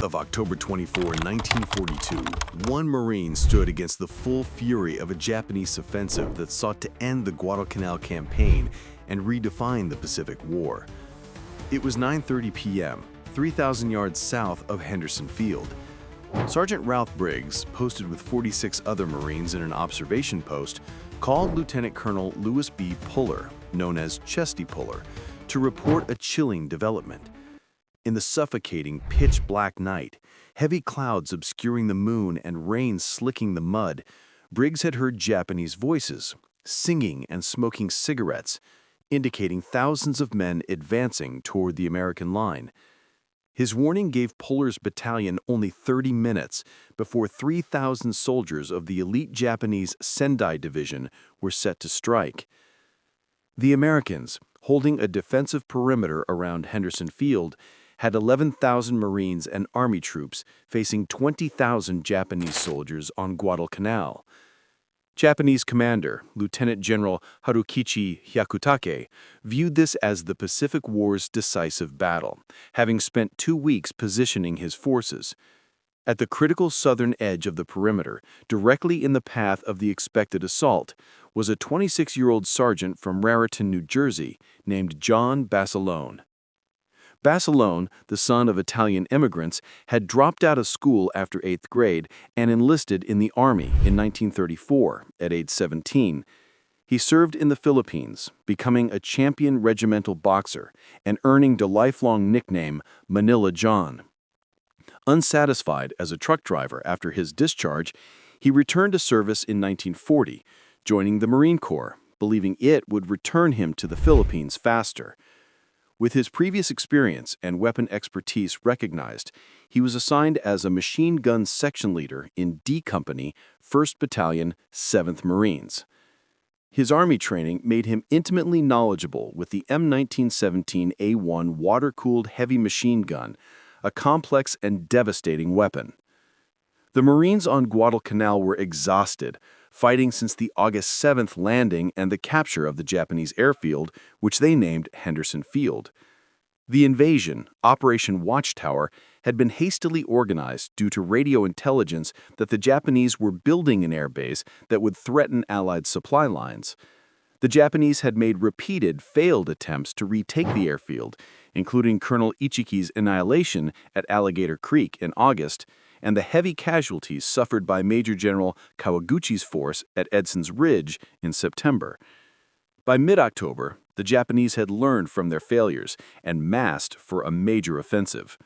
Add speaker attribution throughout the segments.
Speaker 1: of October 24, 1942, one Marine stood against the full fury of a Japanese offensive that sought to end the Guadalcanal campaign and redefine the Pacific War. It was 9:30 p.m., 3,000 yards south of Henderson Field. Sergeant Ralph Briggs, posted with 46 other Marines in an observation post, called Lieutenant Colonel Lewis B. Puller, known as Chesty Puller, to report a chilling development. In the suffocating, pitch-black night, heavy clouds obscuring the moon and rain slicking the mud, Briggs had heard Japanese voices, singing and smoking cigarettes, indicating thousands of men advancing toward the American line. His warning gave Puller's battalion only 30 minutes before 3,000 soldiers of the elite Japanese Sendai Division were set to strike. The Americans, holding a defensive perimeter around Henderson Field, had 11,000 Marines and Army troops facing 20,000 Japanese soldiers on Guadalcanal. Japanese commander, Lieutenant General Harukichi Hyakutake, viewed this as the Pacific War's decisive battle, having spent 2 weeks positioning his forces. At the critical southern edge of the perimeter, directly in the path of the expected assault, was a 26-year-old sergeant from Raritan, New Jersey, named John Basilone. Basilone, the son of Italian immigrants, had dropped out of school after 8th grade and enlisted in the Army in 1934 at age 17. He served in the Philippines, becoming a champion regimental boxer and earning the lifelong nickname Manila John. Unsatisfied as a truck driver after his discharge, he returned to service in 1940, joining the Marine Corps, believing it would return him to the Philippines faster. With his previous experience and weapon expertise recognized, he was assigned as a machine gun section leader in D Company, 1st Battalion, 7th Marines. His Army training made him intimately knowledgeable with the M1917A1 water-cooled heavy machine gun, a complex and devastating weapon. The Marines on Guadalcanal were exhausted, fighting since the August 7th landing and the capture of the Japanese airfield, which they named Henderson Field. The invasion, Operation Watchtower, had been hastily organized due to radio intelligence that the Japanese were building an airbase that would threaten Allied supply lines. The Japanese had made repeated failed attempts to retake the airfield, including Colonel Ichiki's annihilation at Alligator Creek in August, and the heavy casualties suffered by Major General Kawaguchi's force at Edson's Ridge in September. By mid-October, the Japanese had learned from their failures and massed for a major offensive.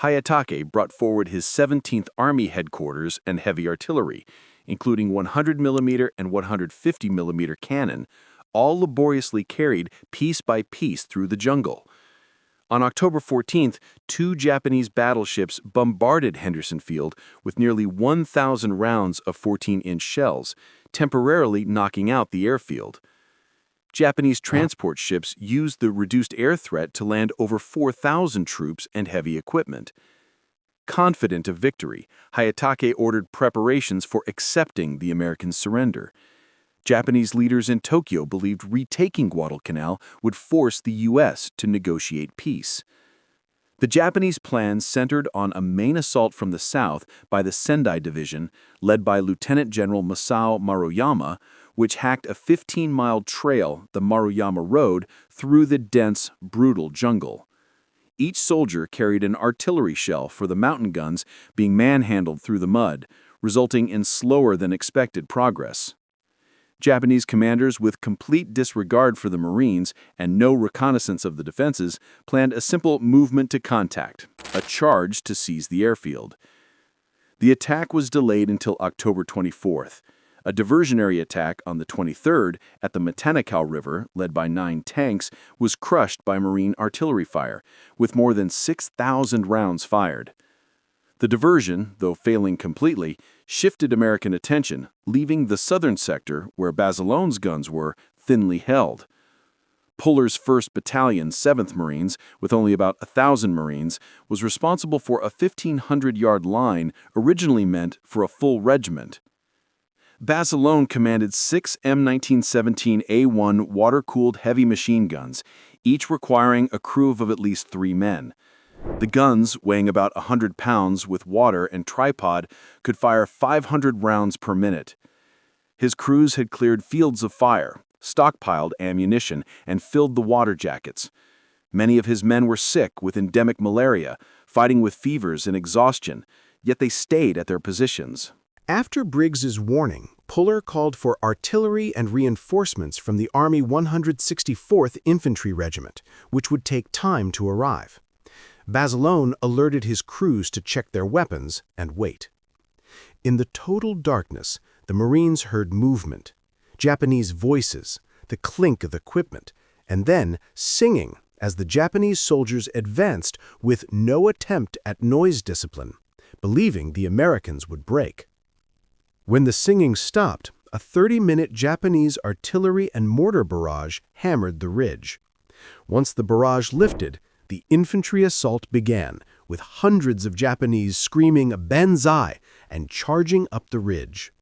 Speaker 1: Hayatake brought forward his 17th Army headquarters and heavy artillery, including 100mm and 150mm cannon, all laboriously carried piece by piece through the jungle. On October 14th, 2 Japanese battleships bombarded Henderson Field with nearly 1,000 rounds of 14-inch shells, temporarily knocking out the airfield. Japanese transport ships used the reduced air threat to land over 4,000 troops and heavy equipment. Confident of victory, Hayatake ordered preparations for accepting the American surrender. Japanese leaders in Tokyo believed retaking Guadalcanal would force the U.S. to negotiate peace. The Japanese plan centered on a main assault from the south by the Sendai Division, led by Lieutenant General Masao Maruyama, which hacked a 15-mile trail, the Maruyama Road, through the dense, brutal jungle. Each soldier carried an artillery shell for the mountain guns being manhandled through the mud, resulting in slower than expected progress. Japanese commanders, with complete disregard for the Marines and no reconnaissance of the defenses, planned a simple movement to contact, a charge to seize the airfield. The attack was delayed until October 24th. A diversionary attack on the 23rd at the Matanikaw River, led by 9 tanks, was crushed by Marine artillery fire, with more than 6,000 rounds fired. The diversion, though failing completely, shifted American attention, leaving the southern sector, where Basilone's guns were, thinly held. Puller's 1st Battalion, 7th Marines, with only about 1,000 Marines, was responsible for a 1,500-yard line originally meant for a full regiment. Basilone commanded 6 M1917A1 water-cooled heavy machine guns, each requiring a crew of at least 3 men.
Speaker 2: The guns, weighing about 100 pounds with water and tripod, could fire 500 rounds per minute. His crews had cleared fields of fire, stockpiled ammunition, and filled the water jackets. Many of his men were sick with endemic malaria, fighting with fevers and exhaustion, yet they stayed at their positions.
Speaker 3: After Briggs's warning, Puller called for artillery and reinforcements from the Army 164th Infantry Regiment, which would take time to arrive. Basilone alerted his crews to check their weapons and wait. In the total darkness, the Marines heard movement, Japanese voices, the clink of equipment, and then singing as the Japanese soldiers advanced with no attempt at noise discipline, believing the Americans would break. When the singing stopped, a 30-minute Japanese artillery and mortar barrage hammered the ridge. Once the barrage lifted, the infantry assault began, with hundreds of Japanese screaming "Banzai" and charging up the ridge.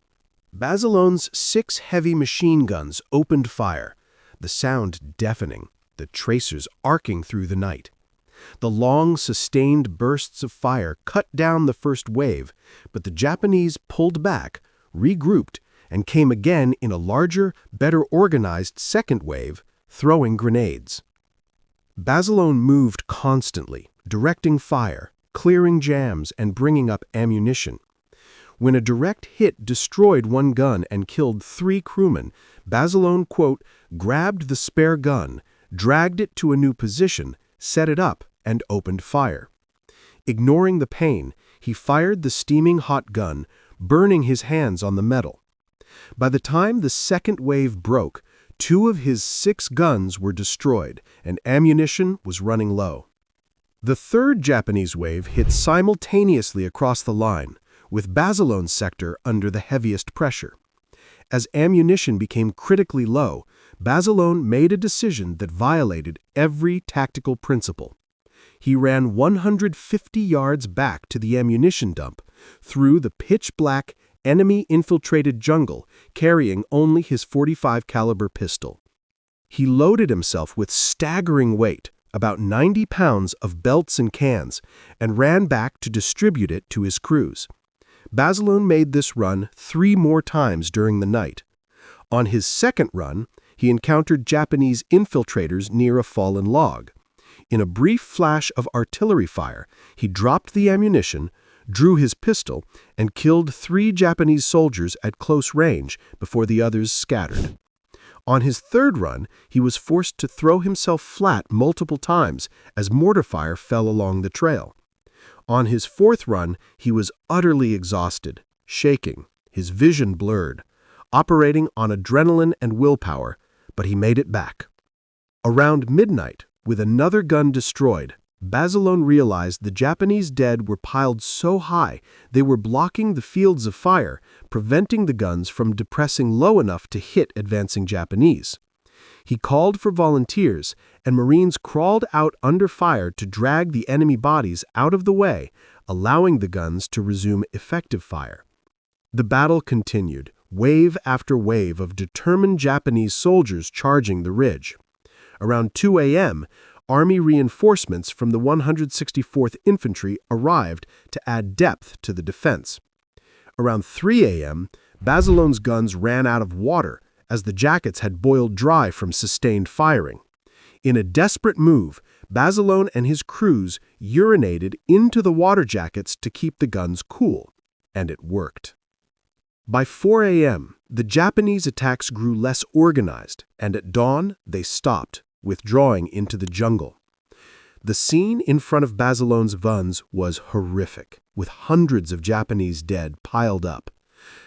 Speaker 3: Basilone's 6 heavy machine guns opened fire, the sound deafening, the tracers arcing through the night. The long, sustained bursts of fire cut down the first wave, but the Japanese pulled back, regrouped, and came again in a larger, better organized second wave, throwing grenades. Basilone moved constantly, directing fire, clearing jams, and bringing up ammunition. When a direct hit destroyed one gun and killed 3 crewmen, Basilone, quote, grabbed the spare gun, dragged it to a new position, set it up, and opened fire. Ignoring the pain, he fired the steaming hot gun, burning his hands on the metal. By the time the second wave broke, 2 of his 6 guns were destroyed, and ammunition was running low. The third Japanese wave hit simultaneously across the line, with Basilone's sector under the heaviest pressure. As ammunition became critically low, Basilone made a decision that violated every tactical principle. He ran 150 yards back to the ammunition dump, through the pitch-black, enemy-infiltrated jungle, carrying only his .45 caliber pistol. He loaded himself with staggering weight, about 90 pounds of belts and cans, and ran back to distribute it to his crews. Basilone made this run 3 more times during the night. On his second run, he encountered Japanese infiltrators near a fallen log. In a brief flash of artillery fire, he dropped the ammunition, drew his pistol, and killed 3 Japanese soldiers at close range before the others scattered. On his third run, he was forced to throw himself flat multiple times as mortar fire fell along the trail. On his fourth run, he was utterly exhausted, shaking, his vision blurred, operating on adrenaline and willpower, but he made it back. Around midnight, with another gun destroyed, Basilone realized the Japanese dead were piled so high they were blocking the fields of fire, preventing the guns from depressing low enough to hit advancing Japanese. He called for volunteers, and Marines crawled out under fire to drag the enemy bodies out of the way, allowing the guns to resume effective fire. The battle continued, wave after wave of determined Japanese soldiers charging the ridge. Around 2 a.m., Army reinforcements from the 164th Infantry arrived to add depth to the defense. Around 3 a.m., Basilone's guns ran out of water as the jackets had boiled dry from sustained firing. In a desperate move, Basilone and his crews urinated into the water jackets to keep the guns cool, and it worked. By 4 a.m., the Japanese attacks grew less organized, and at dawn they stopped, withdrawing into the jungle. The scene in front of Basilone's guns was horrific, with hundreds of Japanese dead piled up.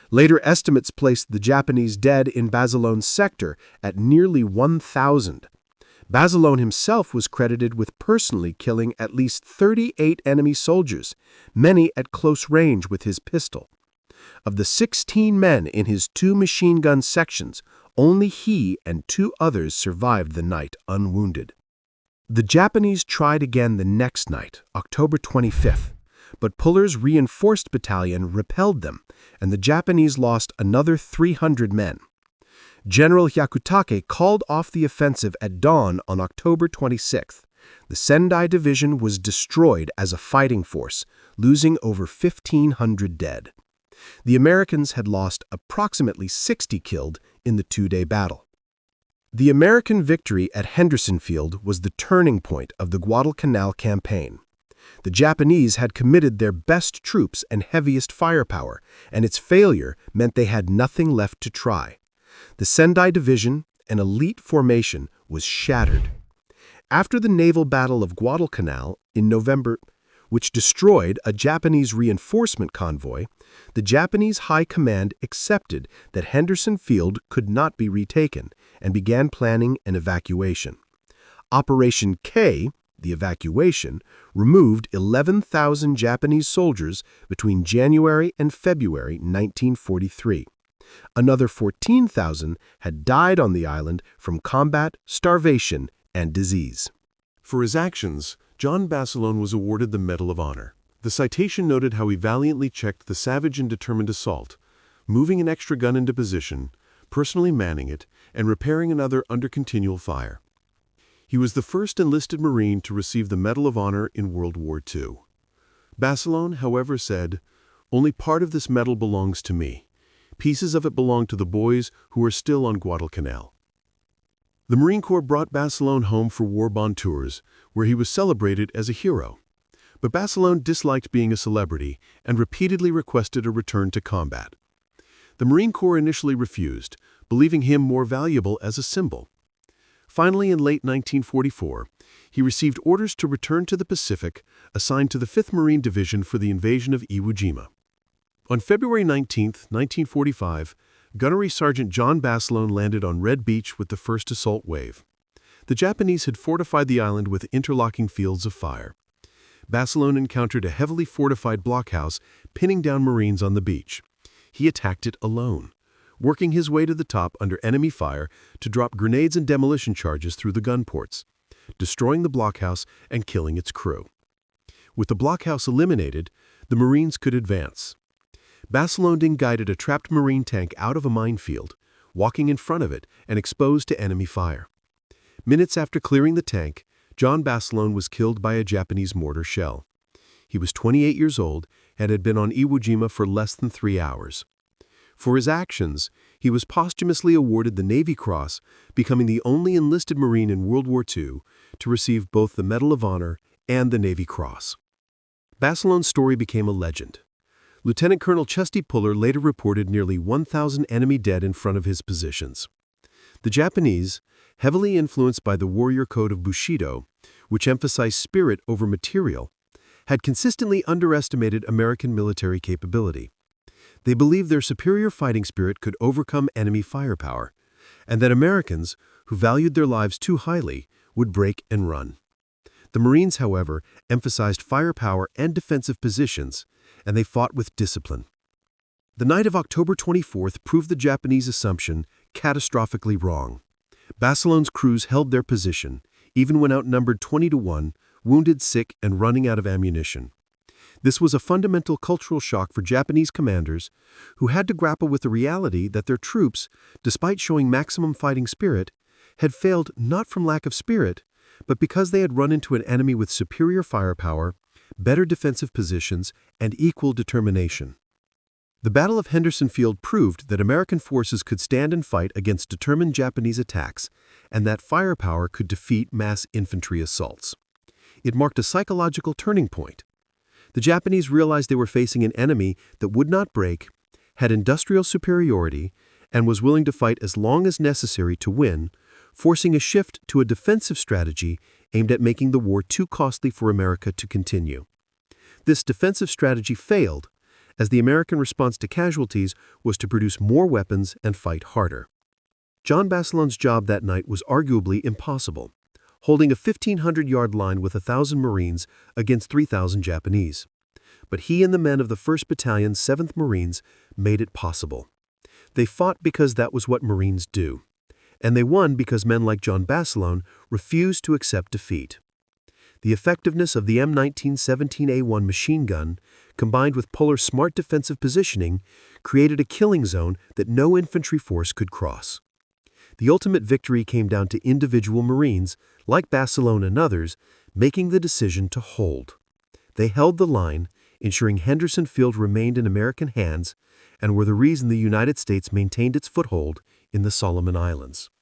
Speaker 3: Later estimates placed the Japanese dead in Basilone's sector at nearly 1,000. Basilone himself was credited with personally killing at least 38 enemy soldiers, many at close range with his pistol. Of the 16 men in his 2 machine gun sections, only he and 2 others survived the night unwounded. The Japanese tried again the next night, October 25th, but Puller's reinforced battalion repelled them, and the Japanese lost another 300 men. General Hyakutake called off the offensive at dawn on October 26th, The Sendai Division was destroyed as a fighting force, losing over 1,500 dead. The Americans had lost approximately 60 killed in the two-day battle. The American victory at Henderson Field was the turning point of the Guadalcanal campaign. The Japanese had committed their best troops and heaviest firepower, and its failure meant they had nothing left to try. The Sendai Division, an elite formation, was shattered. After the naval battle of Guadalcanal in November, which destroyed a Japanese reinforcement convoy, the Japanese High Command accepted that Henderson Field could not be retaken and began planning an evacuation. Operation K, the evacuation, removed 11,000 Japanese soldiers between January and February 1943. Another 14,000 had died on the island from combat, starvation, and disease.
Speaker 4: For his actions, John Basilone was awarded the Medal of Honor. The citation noted how he valiantly checked the savage and determined assault, moving an extra gun into position, personally manning it, and repairing another under continual fire. He was the first enlisted Marine to receive the Medal of Honor in World War II. Basilone, however, said, "Only part of this medal belongs to me. Pieces of it belong to the boys who are still on Guadalcanal." The Marine Corps brought Basilone home for war bond tours, where he was celebrated as a hero. But Basilone disliked being a celebrity and repeatedly requested a return to combat. The Marine Corps initially refused, believing him more valuable as a symbol. Finally, in late 1944, he received orders to return to the Pacific, assigned to the 5th Marine Division for the invasion of Iwo Jima. On February 19, 1945, Gunnery Sergeant John Basilone landed on Red Beach with the first assault wave. The Japanese had fortified the island with interlocking fields of fire. Basilone encountered a heavily fortified blockhouse, pinning down Marines on the beach. He attacked it alone, working his way to the top under enemy fire to drop grenades and demolition charges through the gun ports, destroying the blockhouse and killing its crew. With the blockhouse eliminated, the Marines could advance. Basilone guided a trapped Marine tank out of a minefield, walking in front of it and exposed to enemy fire. Minutes after clearing the tank, John Basilone was killed by a Japanese mortar shell. He was 28 years old and had been on Iwo Jima for less than 3 hours. For his actions, he was posthumously awarded the Navy Cross, becoming the only enlisted Marine in World War II to receive both the Medal of Honor and the Navy Cross. Basilone's story became a legend. Lieutenant Colonel Chesty Puller later reported nearly 1,000 enemy dead in front of his positions. The Japanese, heavily influenced by the warrior code of Bushido, which emphasized spirit over material, had consistently underestimated American military capability. They believed their superior fighting spirit could overcome enemy firepower, and that Americans, who valued their lives too highly, would break and run. The Marines, however, emphasized firepower and defensive positions, and they fought with discipline. The night of October 24th proved the Japanese assumption catastrophically wrong. Basilone's crews held their position, even when outnumbered 20-1, wounded, sick, and running out of ammunition. This was a fundamental cultural shock for Japanese commanders, who had to grapple with the reality that their troops, despite showing maximum fighting spirit, had failed not from lack of spirit, but because they had run into an enemy with superior firepower, better defensive positions, and equal determination. The Battle of Henderson Field proved that American forces could stand and fight against determined Japanese attacks, and that firepower could defeat mass infantry assaults. It marked a psychological turning point. The Japanese realized they were facing an enemy that would not break, had industrial superiority, and was willing to fight as long as necessary to win, forcing a shift to a defensive strategy aimed at making the war too costly for America to continue. This defensive strategy failed, as the American response to casualties was to produce more weapons and fight harder. John Basilone's job that night was arguably impossible, holding a 1,500-yard line with 1,000 Marines against 3,000 Japanese. But he and the men of the 1st Battalion, 7th Marines, made it possible. They fought because that was what Marines do. And they won because men like John Basilone refused to accept defeat. The effectiveness of the M1917A1 machine gun, combined with Puller's smart defensive positioning, created a killing zone that no infantry force could cross.
Speaker 5: The ultimate victory came down to individual Marines, like Basilone and others, making the decision to hold. They held the line, ensuring Henderson Field remained in American hands, and were the reason the United States maintained its foothold in the Solomon Islands.